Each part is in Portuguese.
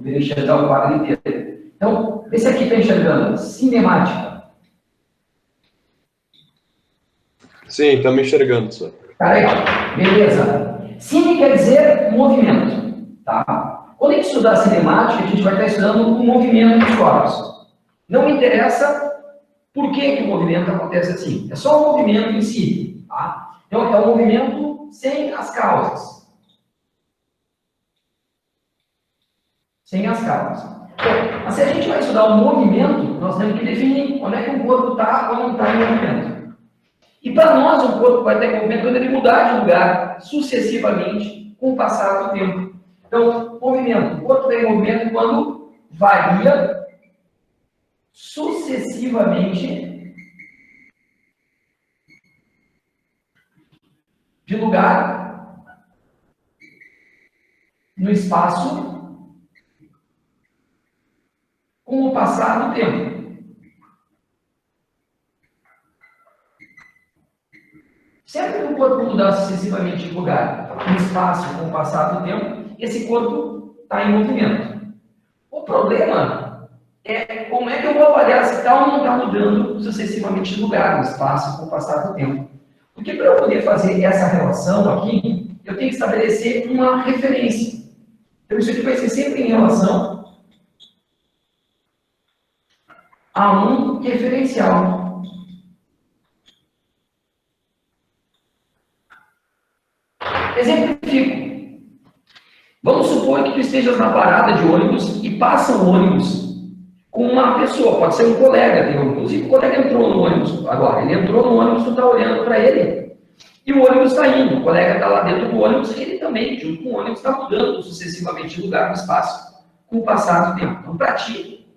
Deveria enxergar o quadro inteiro. Então, esse aqui está enxergando cinemática. Sim, estamos enxergando, só. Tá legal. Beleza. Cine quer dizer movimento. Tá? Quando a gente estudar cinemática, a gente vai estar estudando o movimento dos corpos. Não me interessa por que o movimento acontece assim. É só o movimento em si. Tá? Então, é um movimento sem as causas. Sem as causas. Bom, mas se a gente vai estudar o movimento, nós temos que definir quando é que um corpo está ou não está em movimento. E para nós, o corpo vai ter movimento quando ele mudar de lugar sucessivamente com o passar do tempo. Então, movimento. O corpo tem movimento quando varia sucessivamente de lugar no espaço com o passar do tempo. Sempre que o corpo mudar sucessivamente de lugar no espaço com o passar do tempo, esse corpo está em movimento. O problema é como é que eu vou avaliar se está ou não está mudando sucessivamente de lugar no espaço com o passar do tempo. Porque para eu poder fazer essa relação aqui, eu tenho que estabelecer uma referência. Então isso aqui vai ser sempre em relação a um referencial. Exemplifico. Vamos supor que tu estejas na parada de ônibus e passa um ônibus com uma pessoa, pode ser um colega teu, inclusive o colega entrou no ônibus agora, ele entrou no ônibus, tu está olhando para ele, e o ônibus está indo, o colega está lá dentro do ônibus, e ele também, junto com o ônibus, está mudando sucessivamente de lugar no espaço, com o passar do tempo. Então, para ti,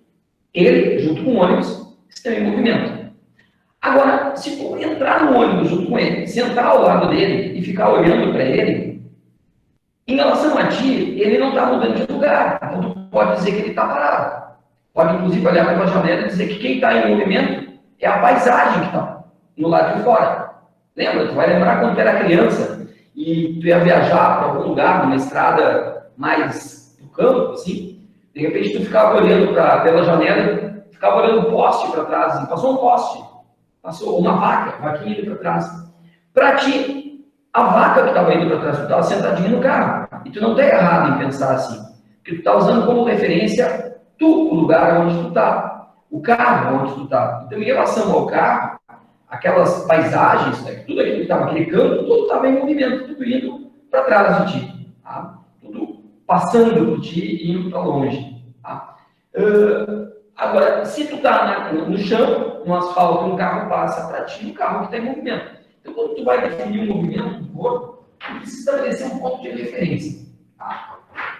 ele, junto com o ônibus, está em movimento. Agora, se tu entrar no ônibus junto com ele, sentar ao lado dele e ficar olhando para ele, em relação a ti, ele não está mudando de lugar. Então, tu pode dizer que ele está parado. Pode, inclusive, olhar para a janela e dizer que quem está em movimento é a paisagem que está no lado de fora. Lembra? Tu vai lembrar quando tu era criança e tu ia viajar para algum lugar, numa estrada mais do campo, assim, de repente tu ficava olhando pela janela, ficava olhando um poste para trás, assim, passou um poste, passou uma vaquinha indo para trás. Para ti, a vaca que estava indo para trás, tu estava sentadinho no carro. E tu não está errado em pensar assim. Porque tu está usando como referência o lugar onde tu está. O carro onde tu está. Então, em relação ao carro, aquelas paisagens, né, tudo aquilo que estava, aquele campo, tudo estava em movimento, tudo indo para trás de ti. Tá? Tudo passando por ti e indo para longe. Tá? Agora, se tu está no chão, no asfalto, um carro passa para ti, um carro que está em movimento. Então, quando tu vai definir o movimento do corpo, tu precisa estabelecer um ponto de referência. Tá?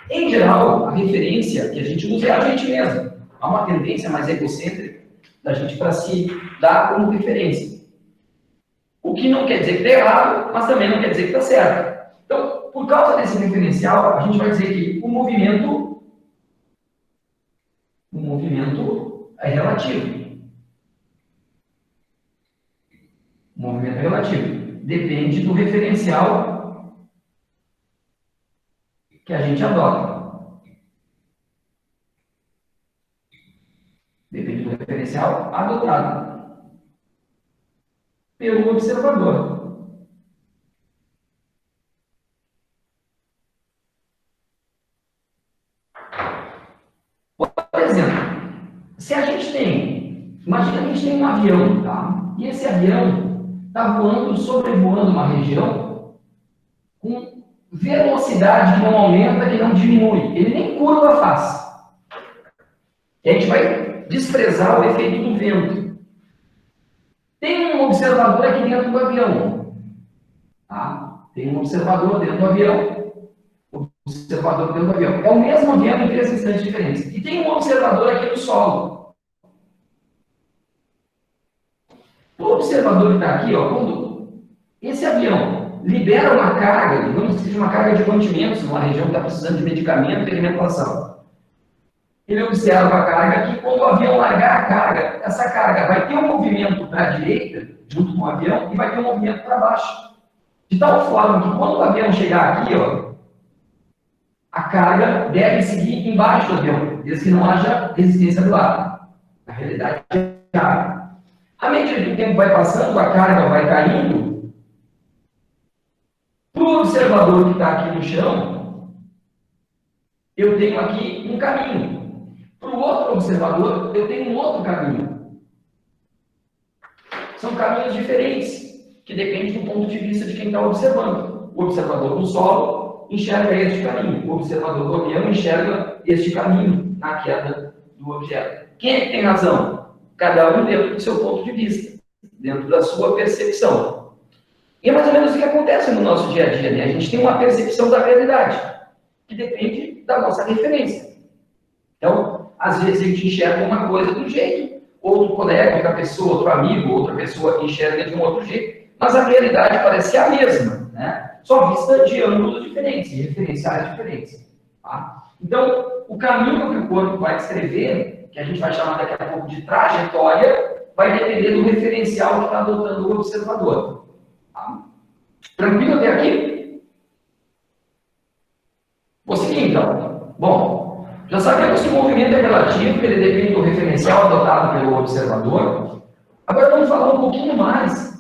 Em geral, a referência que a gente usa é a gente mesmo. Há uma tendência mais egocêntrica da gente para se dar como referência. O que não quer dizer que está errado, mas também não quer dizer que está certo. Então, por causa desse referencial, a gente vai dizer que o movimento é relativo. O movimento é relativo. Depende do referencial que a gente adota. Depende do referencial adotado pelo observador. Por exemplo, se a gente tem, imagina que a gente tem um avião, tá? E esse avião está voando, sobrevoando uma região com velocidade que não aumenta, que não diminui. Ele nem curva faz. E a gente vai desprezar o efeito do vento. Tem um observador aqui dentro do avião. Tá? Tem um observador dentro do avião. Observador dentro do avião. É o mesmo avião em 3 instantes diferentes. E tem um observador aqui no solo. O observador que está aqui, ó, quando esse avião libera uma carga, digamos que seja uma carga de mantimentos, numa região que está precisando de medicamento e alimentação. Ele observa a carga aqui, quando o avião largar a carga, essa carga vai ter um movimento para a direita, junto com o avião, e vai ter um movimento para baixo. De tal forma que quando o avião chegar aqui, ó, a carga deve seguir embaixo do avião, desde que não haja resistência do ar. Na realidade, é carga. À medida que o tempo vai passando, a carga vai caindo. Para o observador que está aqui no chão, eu tenho aqui um caminho. Para o outro observador, eu tenho um outro caminho. São caminhos diferentes, que dependem do ponto de vista de quem está observando. O observador do solo enxerga este caminho. O observador do avião enxerga este caminho na queda do objeto. Quem é que tem razão? Cada um dentro do seu ponto de vista, dentro da sua percepção. E é mais ou menos o que acontece no nosso dia a dia, né? A gente tem uma percepção da realidade, que depende da nossa referência. Então, às vezes a gente enxerga uma coisa de um jeito, outro colega, outra pessoa, outro amigo, outra pessoa enxerga de um outro jeito, mas a realidade parece ser a mesma, né? Só vista de ângulos diferentes, de referenciais diferentes. Tá? Então, o caminho que o corpo vai descrever, que a gente vai chamar daqui a pouco de trajetória, vai depender do referencial que está adotando o observador. Tá? Tranquilo até aqui? Vou seguir então. Bom, já sabemos que o movimento é relativo, que ele depende do referencial adotado pelo observador. Agora vamos falar um pouquinho mais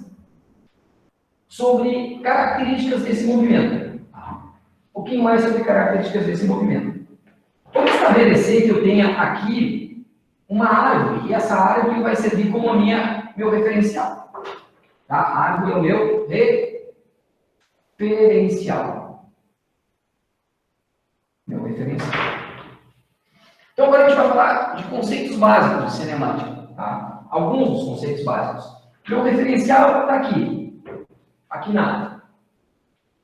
sobre características desse movimento. Um pouquinho mais sobre características desse movimento. Vamos estabelecer que eu tenha aqui uma árvore, e essa árvore vai servir como meu referencial. Tá? A árvore é o meu referencial. Meu referencial. Então agora a gente vai falar de conceitos básicos de cinemática. Tá? Alguns dos conceitos básicos. Meu referencial está aqui. Aqui nada.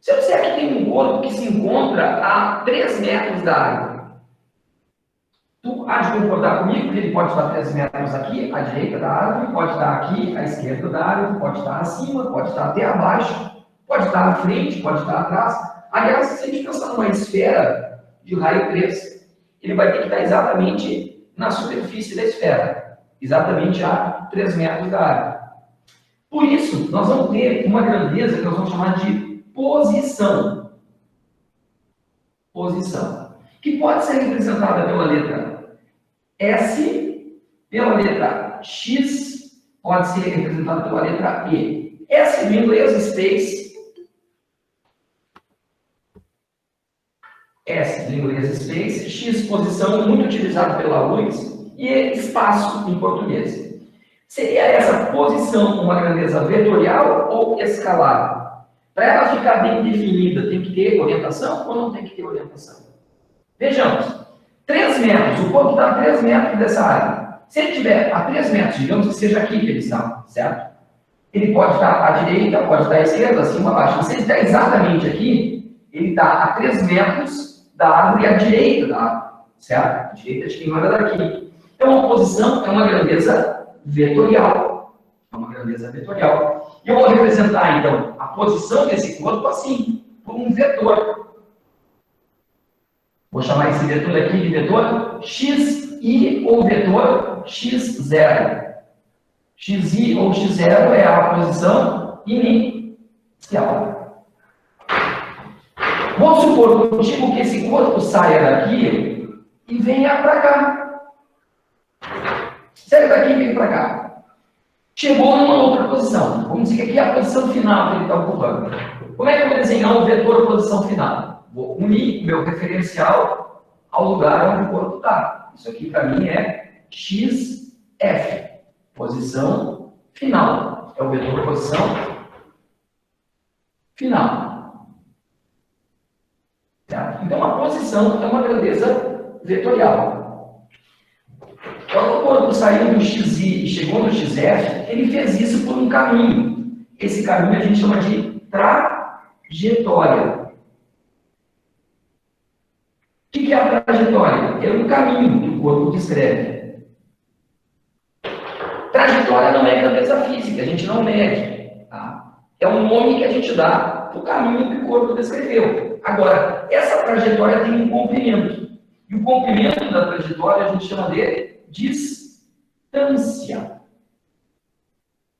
Se eu disser que tem um corpo que se encontra a 3 metros da árvore, tu há de concordar comigo que ele pode estar 3 metros aqui, à direita da árvore, pode estar aqui, à esquerda da árvore, pode estar acima, pode estar até abaixo, pode estar à frente, pode estar atrás. Aliás, se a gente pensar numa esfera de raio 3, ele vai ter que estar exatamente na superfície da esfera, exatamente a 3 metros da árvore. Por isso, nós vamos ter uma grandeza que nós vamos chamar de posição. Posição. Que pode ser representada pela letra S, pela letra X, pode ser representada pela letra E. S do inglês, space. S do inglês, space. X, posição, muito utilizado pela luz. E espaço em português. Seria essa posição uma grandeza vetorial ou escalar? Para ela ficar bem definida, tem que ter orientação ou não tem que ter orientação? Vejamos. 3 metros, o corpo está a 3 metros dessa área. Se ele estiver a 3 metros, digamos que seja aqui que ele está, certo? Ele pode estar à direita, pode estar à esquerda, acima, abaixo. Se ele está exatamente aqui, ele está a 3 metros da árvore à direita da árvore, certo? A direita de quem olha daqui. Então, a posição é uma grandeza vetorial. É uma grandeza vetorial. E eu vou representar, então, a posição desse corpo assim, por um vetor. Vou chamar esse vetor aqui de vetor xi ou vetor x0. Xi ou x0 é a posição inicial. Vou supor contigo que esse corpo saia daqui e venha para cá. Sai daqui e vem para cá. Chegou numa outra posição. Vamos dizer que aqui é a posição final que ele está ocupando. Como é que eu vou desenhar um vetor posição final? Vou unir meu referencial ao lugar onde o corpo está. Isso aqui para mim é XF, posição final. É o vetor posição final. Certo? Então a posição é uma grandeza vetorial. Quando o corpo saiu do XI e chegou no XF, ele fez isso por um caminho. Esse caminho a gente chama de trajetória. O que é a trajetória? É um caminho que o corpo descreve. Trajetória não é grandeza física, a gente não mede. Tá? É um nome que a gente dá para o caminho que o corpo descreveu. Agora, essa trajetória tem um comprimento. E o comprimento da trajetória a gente chama de distância.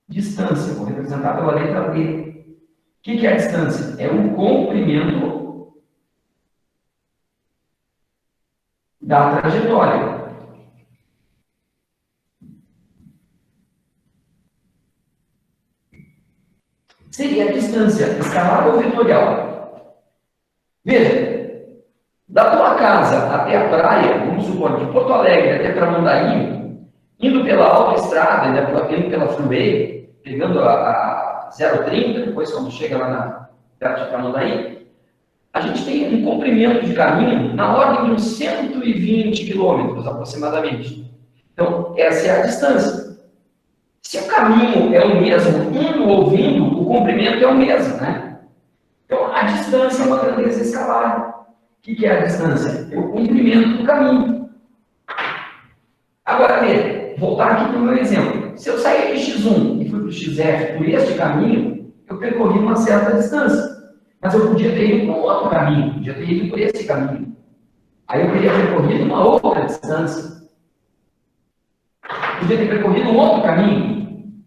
Distância, vou representar pela letra D. O que é a distância? É o comprimento da trajetória. Seria a distância escalada ou vetorial. Veja, da tua casa até a praia, vamos supor, de Porto Alegre até Tramandaí, indo pela autoestrada, indo pela freeway, pegando a 030, depois quando chega lá perto de Tramandaí, a gente tem um comprimento de caminho na ordem de uns 120 quilômetros aproximadamente. Então, essa é a distância. Se o caminho é o mesmo, indo ou vindo, o comprimento é o mesmo, né? Então, a distância é uma grandeza escalar. O que é a distância? É o comprimento do caminho. Agora, veja, voltar aqui para o meu exemplo. Se eu sair de X1 e fui para o XF por este caminho, eu percorri uma certa distância. Mas eu podia ter ido por um outro caminho, podia ter ido por esse caminho. Aí eu teria percorrido uma outra distância. Podia ter percorrido um outro caminho,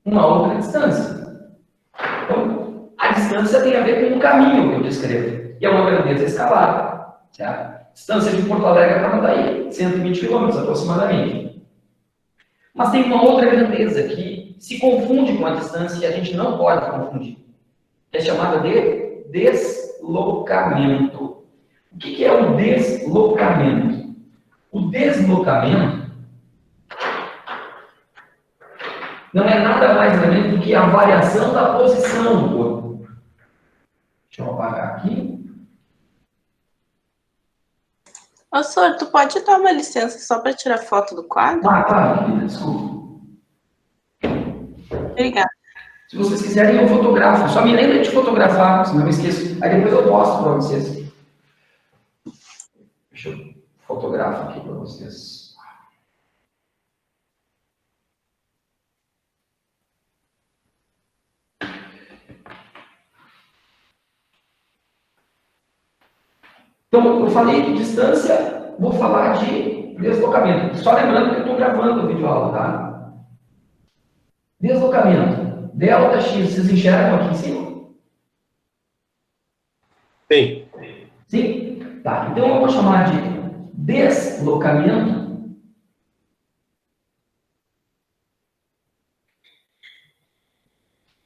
uma outra distância. Então, a distância tem a ver com o caminho que eu descrevo. E é uma grandeza escalar. Certo? Distância de Porto Alegre a Tramandaí, 120 quilômetros aproximadamente. Mas tem uma outra grandeza que se confunde com a distância e a gente não pode confundir. É chamada de deslocamento. O que é um deslocamento? O deslocamento não é nada mais ou menos do que a variação da posição do corpo. Deixa eu apagar aqui. Ô, senhor, tu pode dar uma licença só para tirar foto do quadro? Claro, querida, desculpa. Obrigada. Se vocês quiserem, eu fotografo. Só me lembra de fotografar, senão eu esqueço. Aí depois eu posto para vocês. Deixa eu fotografar aqui para vocês. Então, eu falei de distância, vou falar de deslocamento. Só lembrando que eu estou gravando o vídeo aula, tá? Deslocamento. Delta X, vocês enxergam aqui em cima? Sim. Sim? Tá, então eu vou chamar de deslocamento.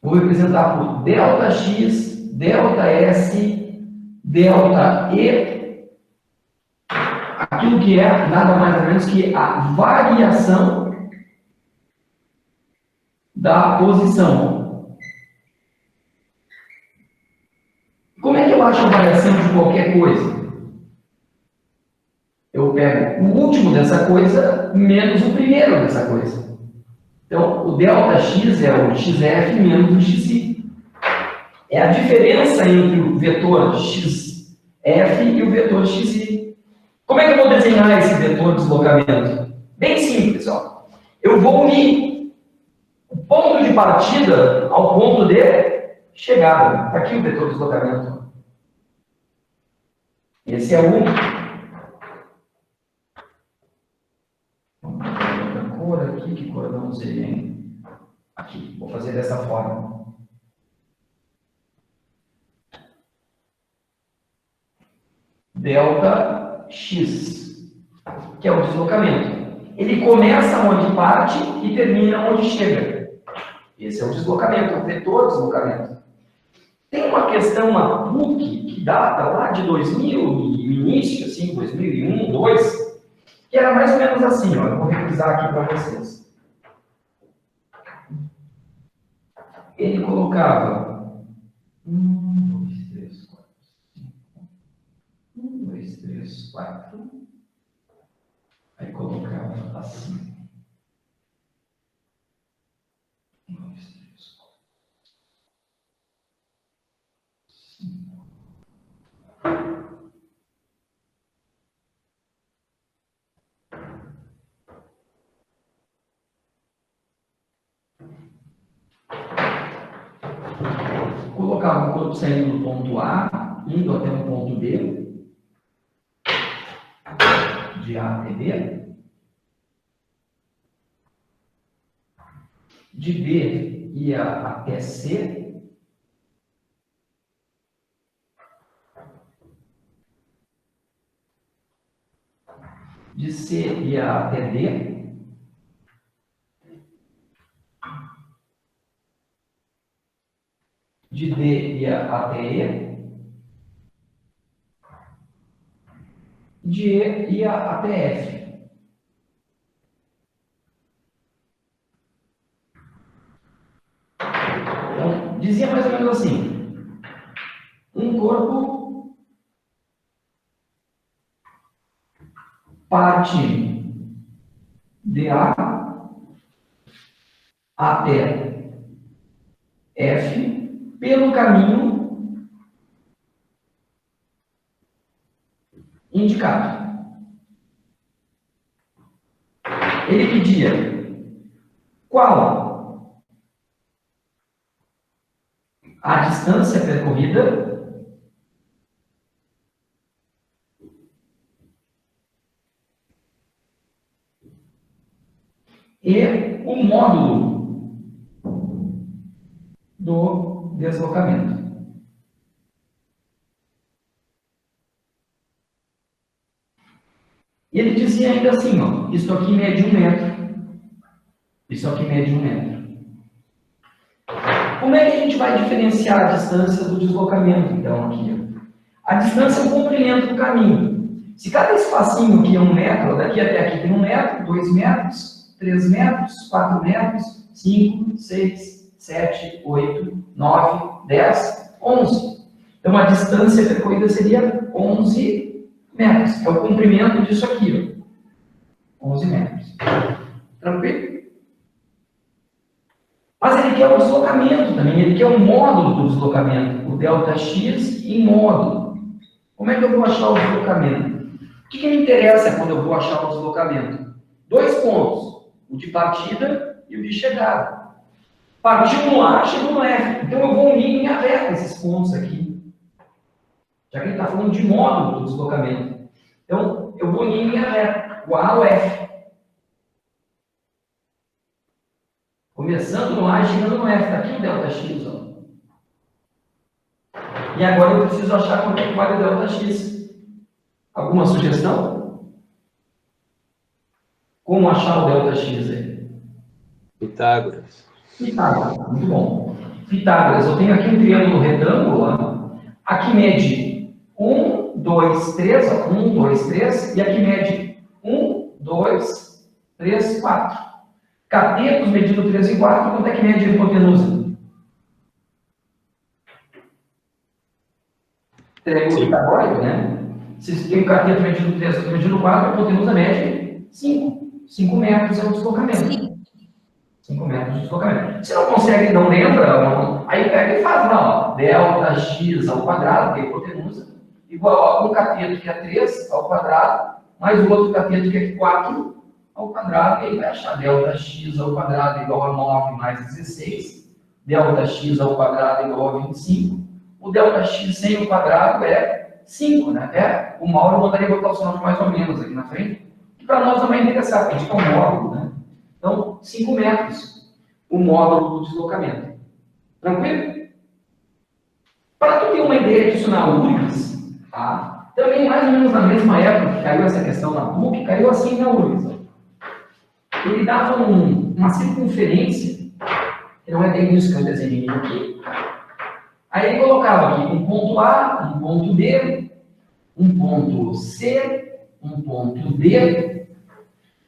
Vou representar por delta X, delta S, delta E, aquilo que é nada mais ou menos que a variação da posição. Como é que eu acho a variação de qualquer coisa? Eu pego o último dessa coisa menos o primeiro dessa coisa. Então, o delta X é o XF menos o XY. É a diferença entre o vetor XF e o vetor XY. Como é que eu vou desenhar esse vetor de deslocamento? Bem simples, ó. Eu vou unir o ponto de partida ao ponto de chegada. Está aqui o vetor de deslocamento. Esse é o... Outra cor aqui, que cor eu não usei, hein? Aqui, vou fazer dessa forma. Delta X, que é o deslocamento. Ele começa onde parte e termina onde chega. Esse é o deslocamento, é o vetor de deslocamento. Tem uma questão na PUC que data lá de 2000, no início, assim, 2001, 2002, que era mais ou menos assim, ó, eu vou revisar aqui para vocês. Ele colocava 1, 2, 3, 4, 5, 1, 2, 3, 4. Aí colocava assim. 1, 2, 3, 4, 5. Colocava o corpo saindo do ponto A, indo até o ponto B, de A até B, de B ia até C, de C ia até D, de D ia até E, de E ia até F. Então, dizia mais ou menos assim, um corpo parte de A até F pelo caminho indicado. Ele pedia qual a distância percorrida e o módulo do deslocamento. E ele dizia ainda assim, ó, isso aqui mede 1 metro, isso aqui mede 1 metro. Como é que a gente vai diferenciar a distância do deslocamento, então, aqui? Ó? A distância é o comprimento do caminho. Se cada espacinho aqui é 1 metro, daqui até aqui tem 1 metro, 2 metros, 3 metros, 4 metros, 5, 6, 7, 8, 9, 10, 11. Então, a distância percorrida seria 11 metros, que é o comprimento disso aqui, ó. 11 metros. Tranquilo? Mas ele quer o deslocamento também, ele quer o módulo do deslocamento, o ΔX em módulo. Como é que eu vou achar o deslocamento? O que me interessa quando eu vou achar o deslocamento? 2 pontos, o de partida e o de chegada. Partiu no A, chegou no F. Então eu vou unir em linha reta esses pontos aqui. Já que ele está falando de módulo do deslocamento. Então eu vou unir em linha reta, o A ao F. Começando no A e chegando no F. Está aqui o ΔX. Ó. E agora eu preciso achar quanto é que vale o ΔX. Alguma sugestão? Como achar o ΔX aí? Pitágoras. Pitágoras, muito bom. Pitágoras, eu tenho aqui um triângulo retângulo, ó. Aqui mede 1, 2, 3, ó. 1, 2, 3, e aqui mede 1, 2, 3, 4. Catetos medindo 3 e 4, quanto é que mede a hipotenusa? Triângulo pitagórico, né? Se tem um cateto medindo 3 e medindo 4, a hipotenusa mede 5. 5 metros é o deslocamento. 5 metros de deslocamento. Se não consegue, não lembra, aí pega e faz lá, ó, ΔX ao quadrado, que é a hipotenusa, igual a um cateto que é 3 ao quadrado, mais o outro cateto que é 4 ao quadrado, e aí vai achar ΔX ao quadrado igual a 9 mais 16, ΔX ao quadrado igual a 25, o ΔX sem o quadrado é 5, né? O Mauro mandaria botar o sinal de mais ou menos aqui na frente, que para nós também é interessante, porque a gente é um módulo, né? Então, 5 metros, o módulo do deslocamento. Tranquilo? Para tu ter uma ideia disso na URGS, tá? Também mais ou menos na mesma época que caiu essa questão na PUC, caiu assim na URGS. Ele dava uma circunferência, que não é bem isso que eu desenhei aqui. Aí ele colocava aqui um ponto A, um ponto B, um ponto C, um ponto D,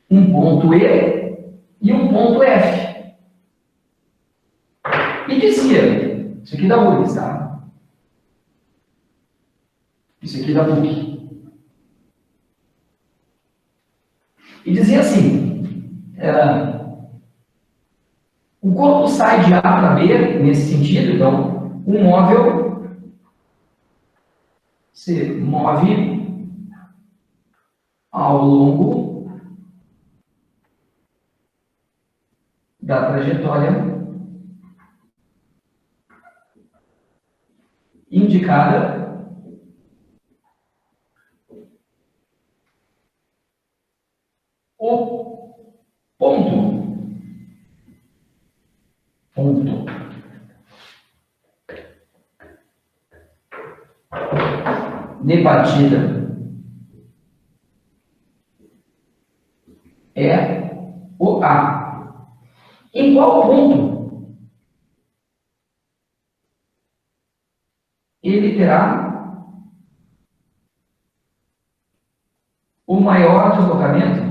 um ponto E e um ponto F. E dizia, isso aqui da URGS, tá? Isso aqui da PUC. E dizia assim, o corpo sai de A para B, nesse sentido, então, o móvel se move ao longo da trajetória indicada o ponto de partida é o A. Em qual ponto ele terá o maior deslocamento?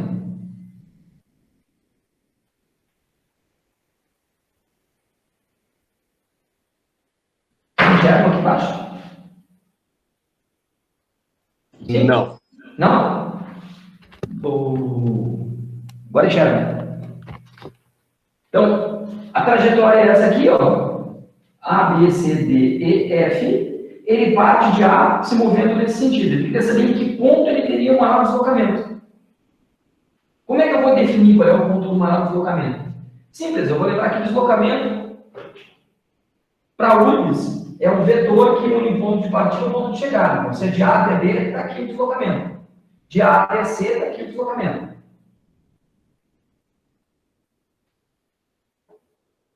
Enxergam aqui embaixo? Sim? Não. Não? Agora enxerga. Então, a trajetória é essa aqui, ó. A, B, C, D, E, F. Ele parte de A se movendo nesse sentido. Ele quer saber em que ponto ele teria um maior deslocamento. Como é que eu vou definir qual é o ponto do maior deslocamento? Simples, eu vou lembrar que deslocamento para URGS é um vetor que une ponto de partida e ponto de chegada. Então, se é de A até B, está aqui o deslocamento. De A até C, está aqui o deslocamento.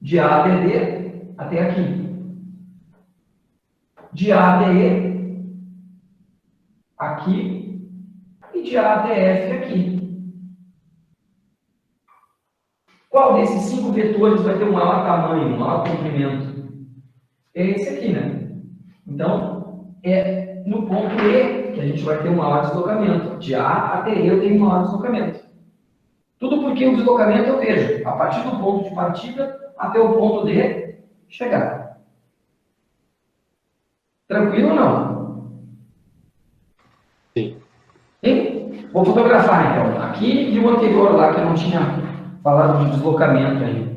De A até D, até aqui. De A até E, aqui. E de A até F, aqui. Qual desses 5 vetores vai ter um maior tamanho, um maior comprimento? É esse aqui, né? Então, é no ponto E que a gente vai ter um maior deslocamento. De A até E eu tenho um maior deslocamento. Tudo porque o deslocamento eu vejo a partir do ponto de partida até o ponto de chegada. Tranquilo ou não? Sim. Sim? Vou fotografar então. Aqui e o anterior lá que eu não tinha falado de deslocamento ainda.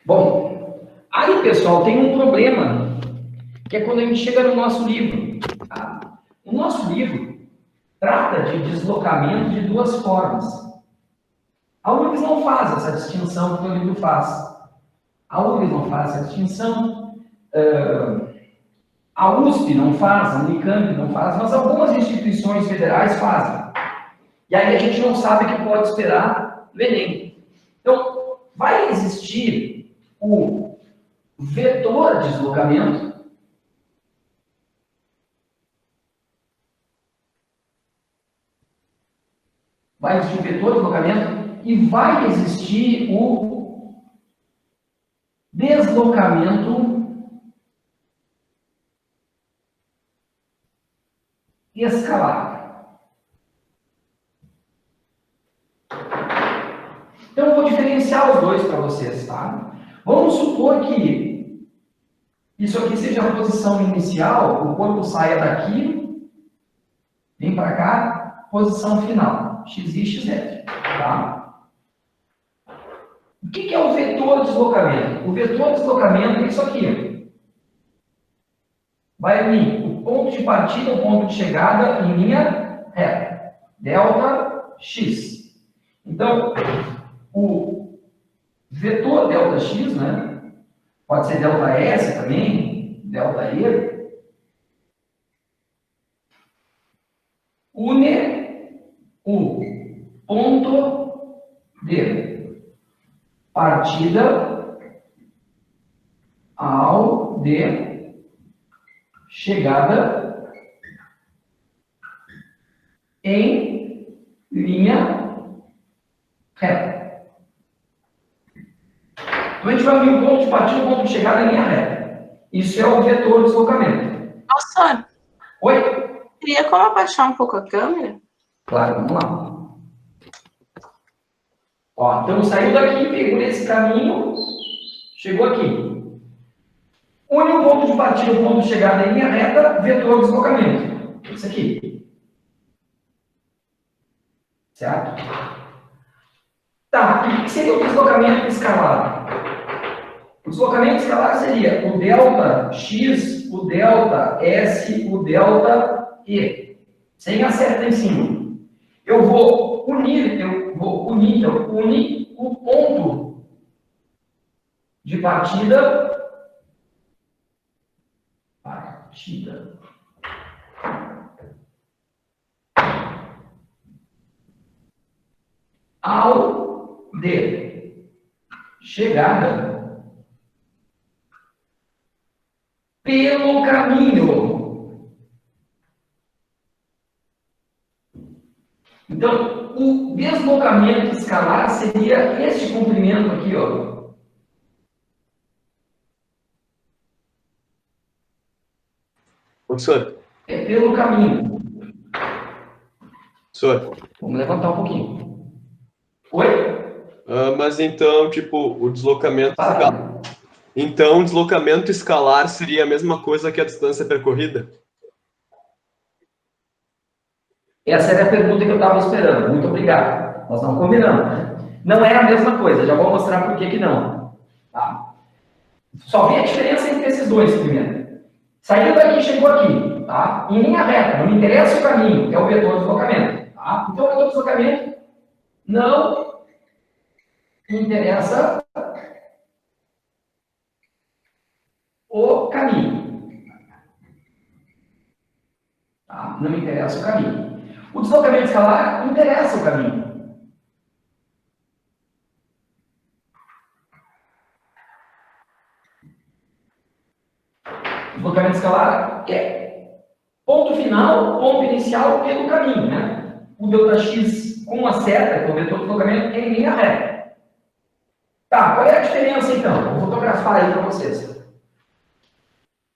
Bom, aí pessoal, tem um problema, que é quando a gente chega no nosso livro. Tá? O nosso livro trata de deslocamento de duas formas. A URGS não faz essa distinção que o livro faz. A URGS não faz essa distinção, a USP não faz, a Unicamp não faz, mas algumas instituições federais fazem. E aí a gente não sabe o que pode esperar do Enem. Então, vai existir o vetor deslocamento vai existir o vetor deslocamento e vai existir o deslocamento escalar. Então, eu vou diferenciar os dois para vocês, tá? Vamos supor que isso aqui seja a posição inicial, o corpo saia daqui, vem para cá, posição final, x e xz, tá? O que é o vetor deslocamento? O vetor deslocamento é isso aqui. Vai unir o ponto de partida ao ponto de chegada em linha reta. Delta x. Então, o vetor delta x, né? Pode ser delta S também, delta E. Une o ponto de partida ao de chegada em linha reta. Então a gente vai unir o ponto de partida e o ponto de chegada em linha reta. Isso é o vetor deslocamento. Professor, Oi? teria como abaixar um pouco a câmera? Claro, vamos lá. Ó, então saiu daqui, pegou esse caminho, chegou aqui. Une o ponto de partida e o ponto de chegada em linha reta, vetor deslocamento. Isso aqui. Certo? Tá, e o que seria o deslocamento escalar? O deslocamento escalar seria o delta x, o delta s, o delta e. Sem a seta em cima. Eu vou unir, une o ponto de partida partida ao de chegada pelo caminho. Então, o deslocamento escalar seria este comprimento aqui, ó. Professor, É pelo caminho. professor. Vamos levantar um pouquinho. Oi? Mas então, tipo, o deslocamento escalar. Fala. Então, o deslocamento escalar seria a mesma coisa que a distância percorrida? Essa era a pergunta que eu estava esperando. Muito obrigado. Nós não combinamos. Não é a mesma coisa. Já vou mostrar por que não. Tá? Só vi a diferença entre esses dois primeiro. Saiu daqui, chegou aqui. Tá? Em linha reta. Não me interessa o caminho. É o vetor de deslocamento. Tá? Então, o vetor de deslocamento não interessa o caminho. Tá? Não me interessa o caminho. O deslocamento escalar interessa o caminho. O deslocamento escalar é ponto final, ponto inicial pelo caminho, né? O Δx com a seta, que é o vetor de deslocamento, é em linha reta. Tá, qual é a diferença então? Vou fotografar aí para vocês.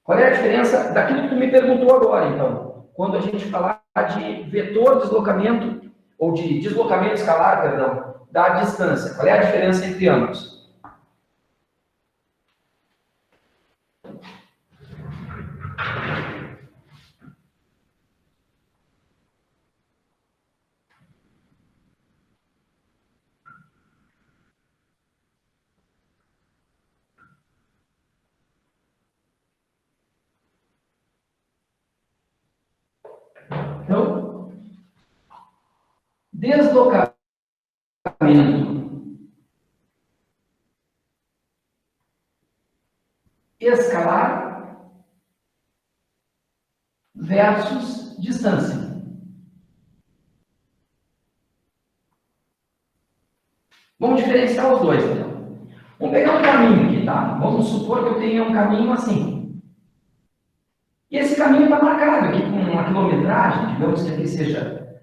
Qual é a diferença daquilo que tu me perguntou agora, então? Quando a gente falar de vetor de deslocamento, ou de deslocamento escalar, perdão, da distância. Qual é a diferença entre ambos? Então, deslocamento escalar versus distância. Vamos diferenciar os dois, então. Vamos pegar um caminho aqui, tá? Vamos supor que eu tenha um caminho assim. E esse caminho está marcado aqui com uma quilometragem, digamos que aqui seja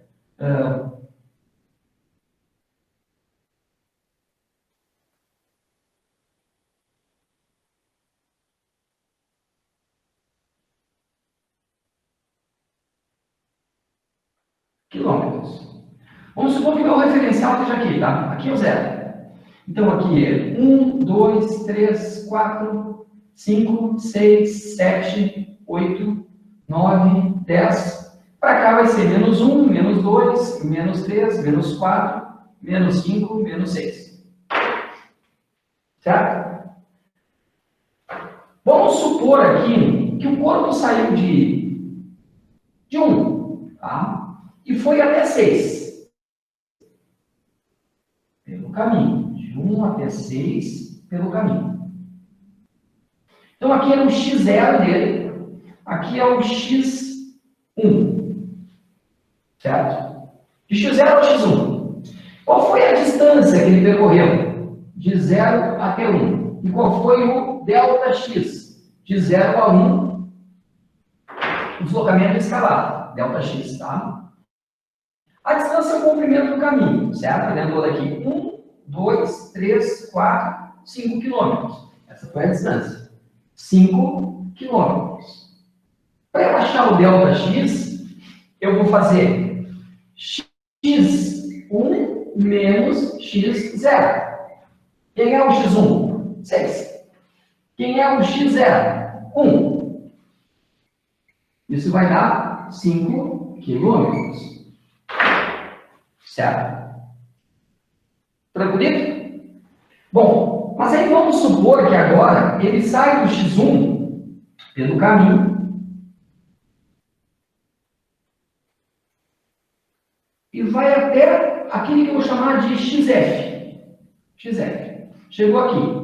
quilômetros. Vamos supor que o meu referencial esteja aqui, tá? Aqui é o zero. Então, aqui é 1, 2, 3, 4, 5, 6, 7, 8, 9, 10. Para cá vai ser menos 1, menos 2, menos 3, menos 4, menos 5, menos 6. Certo? Vamos supor aqui que o corpo saiu de 1, tá? E foi até 6. Pelo caminho. De 1 até 6, pelo caminho. Então, aqui é o x0 dele. Aqui é o x1. Certo? De x0 ao x1. Qual foi a distância que ele percorreu? De 0 até 1. E qual foi o ΔX? De 0 a 1, o deslocamento escalar. ΔX, tá? A distância é o comprimento do caminho, certo? Lembrou daqui? 1, 2, 3, 4, 5 quilômetros. Essa foi a distância. 5 quilômetros. Para eu achar o ΔX, eu vou fazer x1 menos x0. Quem é o x1? 6. Quem é o x0? 1. Isso vai dar 5 quilômetros. Certo? Tranquilo? Bom, mas aí vamos supor que agora ele sai do x1 pelo caminho e vai até aquele que eu vou chamar de xf. xf. Chegou aqui.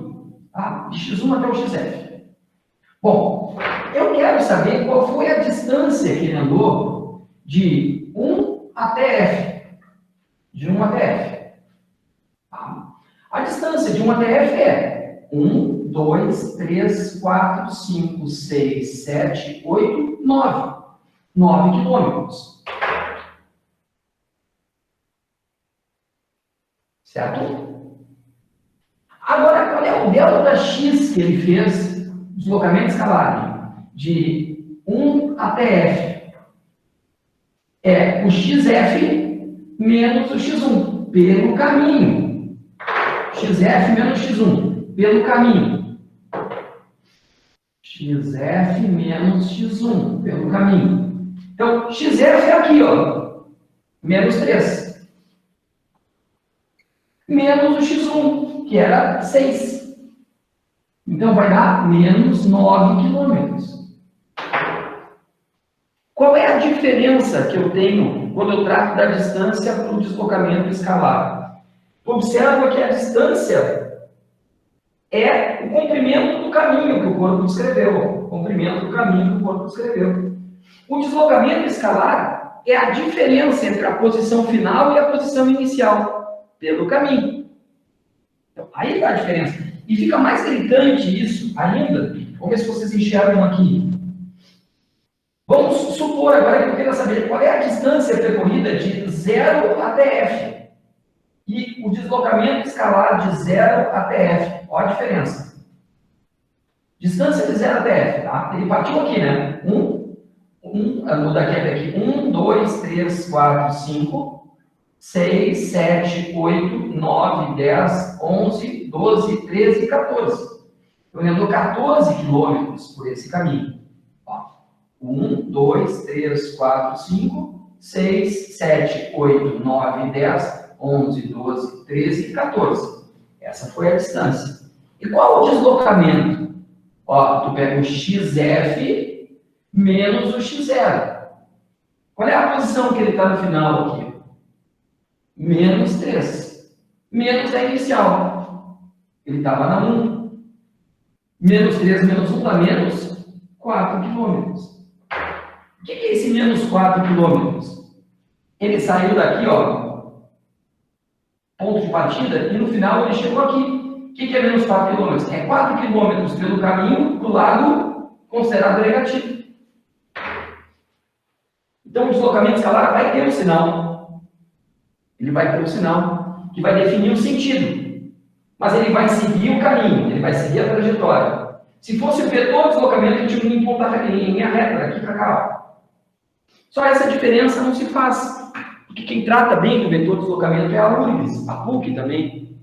Tá? De x1 até o xf. Bom, eu quero saber qual foi a distância que ele andou de 1 até F. De 1 até F. Tá? A distância de 1 até F é 1, 2, 3, 4, 5, 6, 7, 8, 9. 9 quilômetros. Certo? Agora, qual é o delta x que ele fez, deslocamento escalar, de 1 até F? É o xf menos o x1, pelo caminho. Xf menos x1, pelo caminho. Xf menos x1, pelo caminho. Então, xf é aqui, ó, menos 3. Menos o x1, que era 6. Então, vai dar menos 9 quilômetros. Qual é a diferença que eu tenho quando eu trato da distância para o deslocamento escalar? Observa que a distância é o comprimento do caminho que o corpo descreveu. O comprimento do caminho que o corpo descreveu. O deslocamento escalar é a diferença entre a posição final e a posição inicial pelo caminho. Então, aí está a diferença. E fica mais gritante isso ainda. Vamos ver se vocês enxergam aqui. Vamos supor agora que eu quero saber qual é a distância percorrida de 0 até F. E o deslocamento escalar de 0 até F. Olha a diferença. Distância de 0 até F, tá? Ele partiu aqui, né? Vou dar aqui. 1, 2, 3, 4, 5... 6, 7, 8, 9, 10, 11, 12, 13 e 14. Eu andou 14 quilômetros por esse caminho. 1, 2, 3, 4, 5, 6, 7, 8, 9, 10, 11, 12, 13 e 14. Essa foi a distância. E qual o deslocamento? Tu pega o xf menos o x0. Qual é a posição que ele está no final aqui? Menos 3. Menos a inicial. Ele estava na 1. Menos 3 menos 1 dá menos 4 quilômetros. O que é esse menos 4 quilômetros? Ele saiu daqui, ó, ponto de partida, e no final ele chegou aqui. O que é menos 4 quilômetros? É 4 quilômetros pelo caminho do lado considerado negativo. Então o deslocamento escalar vai ter um sinal. Ele vai ter um sinal que vai definir o sentido. Mas ele vai seguir o caminho, ele vai seguir a trajetória. Se fosse o vetor de deslocamento, ele tinha um ponto em linha reta, daqui para cá. Só essa diferença não se faz. Porque quem trata bem do vetor de deslocamento é a URGS, a PUC também.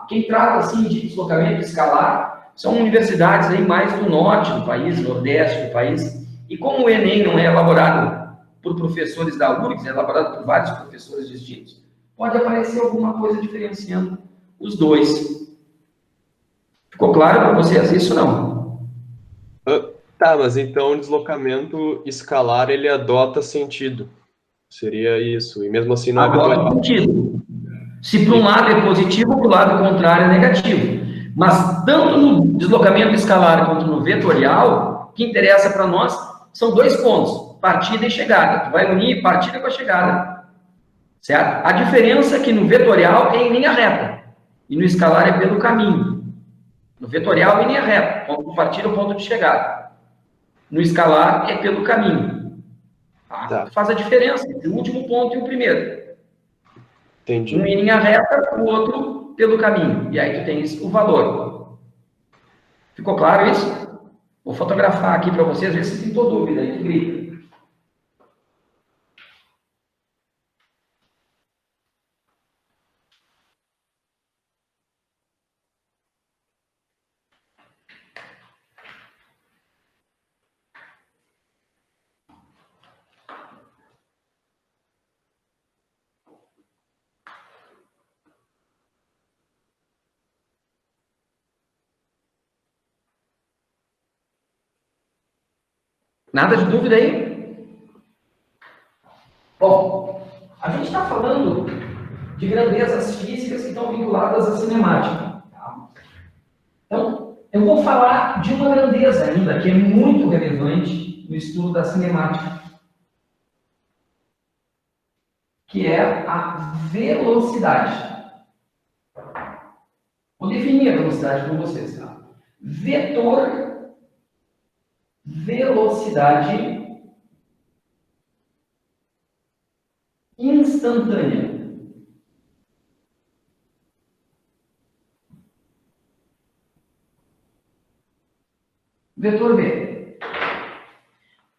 Quem trata assim de deslocamento escalar são universidades aí mais do norte do país, nordeste do país. E como o Enem não é elaborado por professores da URGS, é elaborado por vários professores distintos, pode aparecer alguma coisa diferenciando os dois. Ficou claro para vocês isso, não? Tá, mas então o deslocamento escalar, ele adota sentido. Seria isso. E mesmo assim não é vetorial. Adota sentido. Se para um lado é positivo, para o lado contrário é negativo. Mas tanto no deslocamento escalar quanto no vetorial, o que interessa para nós são dois pontos, partida e chegada. Tu vai unir partida com a chegada. Certo? A diferença é que no vetorial é em linha reta. E no escalar é pelo caminho. No vetorial é em linha reta. Ponto de partida ou ponto de chegada. No escalar é pelo caminho. Tá? Faz a diferença entre o último ponto e o primeiro. Entendi. Um em linha reta, o outro pelo caminho. E aí tu tens o valor. Ficou claro isso? Vou fotografar aqui para vocês, ver se pintou dúvida aí, tu grita. Nada de dúvida aí? Bom, a gente está falando de grandezas físicas que estão vinculadas à cinemática. Tá? Então, Eu vou falar de uma grandeza ainda, que é muito relevante no estudo da cinemática, que é a velocidade. Vou definir a velocidade com vocês, tá? Vetor, velocidade instantânea. Vetor V.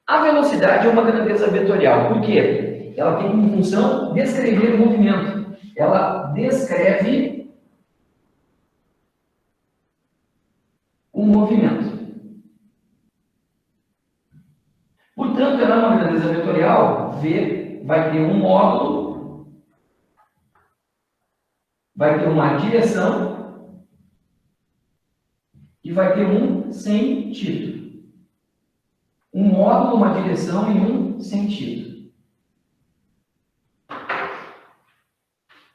A velocidade é uma grandeza vetorial. Por quê? Ela tem como função descrever o movimento. Ela descreve o movimento. Portanto, ela é uma grandeza vetorial. V vai ter um módulo, vai ter uma direção e vai ter um sentido. Um módulo, uma direção e um sentido.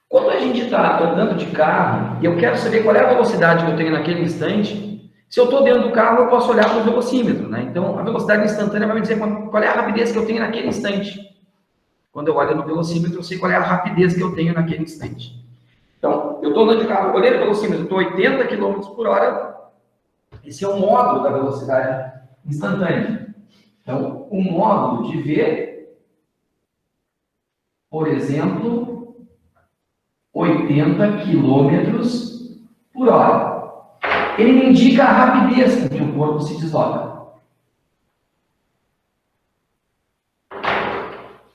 Quando a gente está andando de carro e eu quero saber qual é a velocidade que eu tenho naquele instante, se eu estou dentro do carro, eu posso olhar para o velocímetro, né? Então, a velocidade instantânea vai me dizer qual é a rapidez que eu tenho naquele instante. Quando eu olho no velocímetro, eu sei qual é a rapidez que eu tenho naquele instante. Então, eu estou andando de carro, olhei no velocímetro, estou 80 km por hora. Esse é o módulo da velocidade instantânea. Então, o módulo de V, por exemplo, 80 km por hora. Ele me indica a rapidez com que o corpo se desloca.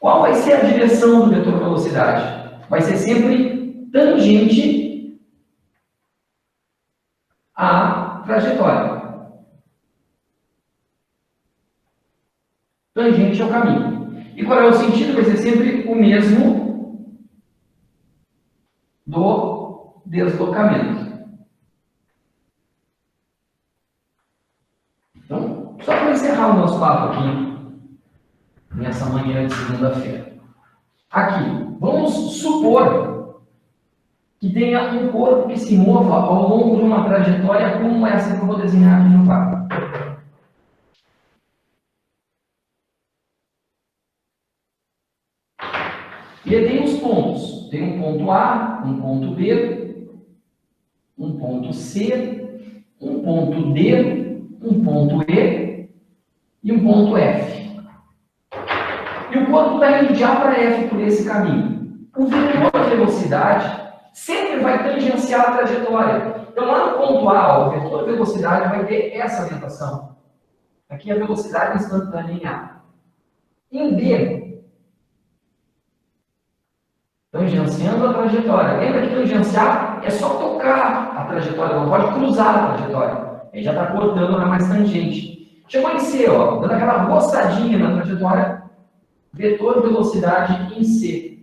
Qual vai ser a direção do vetor velocidade? Vai ser sempre tangente à trajetória. Tangente ao caminho. E qual é o sentido? Vai ser sempre o mesmo do deslocamento. Então, só para encerrar o nosso papo aqui, nessa manhã de segunda-feira. Aqui, vamos supor que tenha um corpo que se mova ao longo de uma trajetória como essa que eu vou desenhar aqui no quadro. E ele tem os pontos. Tem um ponto A, um ponto B, um ponto C, um ponto D, um ponto E e um ponto F. E o corpo está indo de A para F por esse caminho. O vetor da velocidade sempre vai tangenciar a trajetória. Então, lá no ponto A, o vetor da velocidade vai ter essa orientação. Aqui é a velocidade instantânea em A. Em B, tangenciando a trajetória. Lembra que tangenciar é só tocar a trajetória, não pode cruzar a trajetória. Aí já está cortando, não é mais tangente. Chegou em C, ó, dando aquela roçadinha na trajetória, vetor velocidade em C.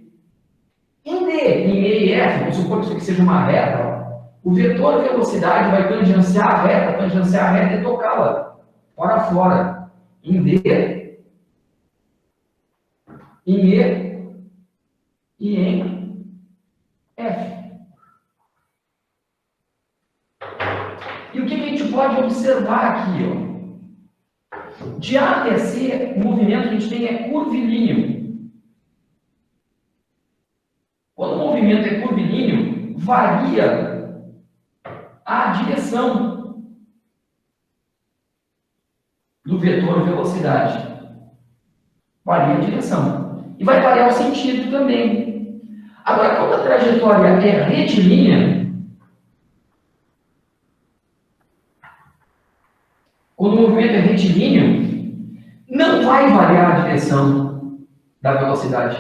Em D, em E e F, vamos supor que isso aqui seja uma reta, ó, o vetor velocidade vai tangenciar a reta e tocá-la fora fora. Em D, em E e em F. E o que a gente pode observar aqui, ó? De A até C, o movimento que a gente tem é curvilíneo. Quando o movimento é curvilíneo, varia a direção do vetor velocidade. Varia a direção. E vai variar o sentido também. Agora, quando a trajetória é retilínea, quando o movimento é retilíneo, não vai variar a direção da velocidade.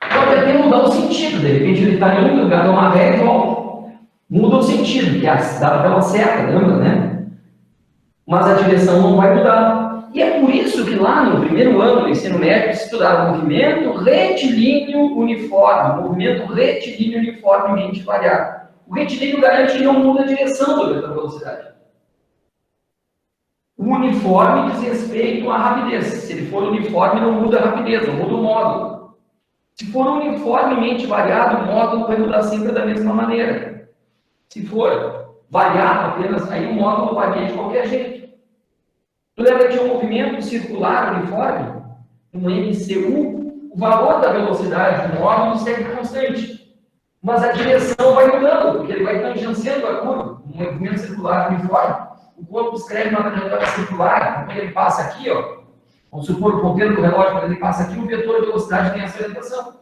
Pode até mudar o sentido, de repente ele está em um lugar, dá uma ré e volta. Muda o sentido, que dá pela seta, lembra, né? Mas a direção não vai mudar. E é por isso que lá no primeiro ano do ensino médio se estudava movimento retilíneo uniforme, movimento retilíneo uniformemente variado. O retilíneo garante que não muda a direção do vetor velocidade. O uniforme diz respeito à rapidez. Se ele for uniforme, não muda a rapidez, não muda o módulo. Se for uniformemente variado, o módulo vai mudar sempre da mesma maneira. Se for variado apenas, aí o módulo varia de qualquer jeito. Tu lembra que tinha um movimento circular uniforme, um MCU, o valor da velocidade do módulo segue constante. Mas a direção vai mudando, porque ele vai tangenciando a curva, um movimento circular uniforme. O corpo escreve uma trajetória circular, quando ele passa aqui, ó, vamos supor o ponteiro do relógio, quando ele passa aqui, o vetor de velocidade tem essa orientação.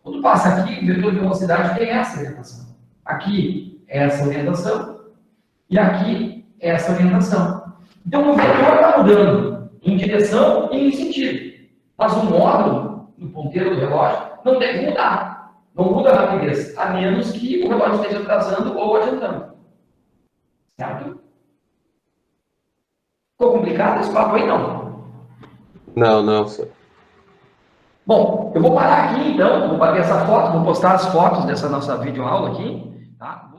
Quando passa aqui, o vetor de velocidade tem essa orientação. Aqui é essa orientação, e aqui é essa orientação. Então o vetor está mudando em direção e em sentido. Mas o módulo do ponteiro do relógio não deve mudar. Não muda a rapidez, a menos que o relógio esteja atrasando ou adiantando. Certo? Ficou complicado esse papo aí? Não. Não, senhor. Bom, eu vou parar aqui então, vou bater essa foto, vou postar as fotos dessa nossa videoaula aqui, tá?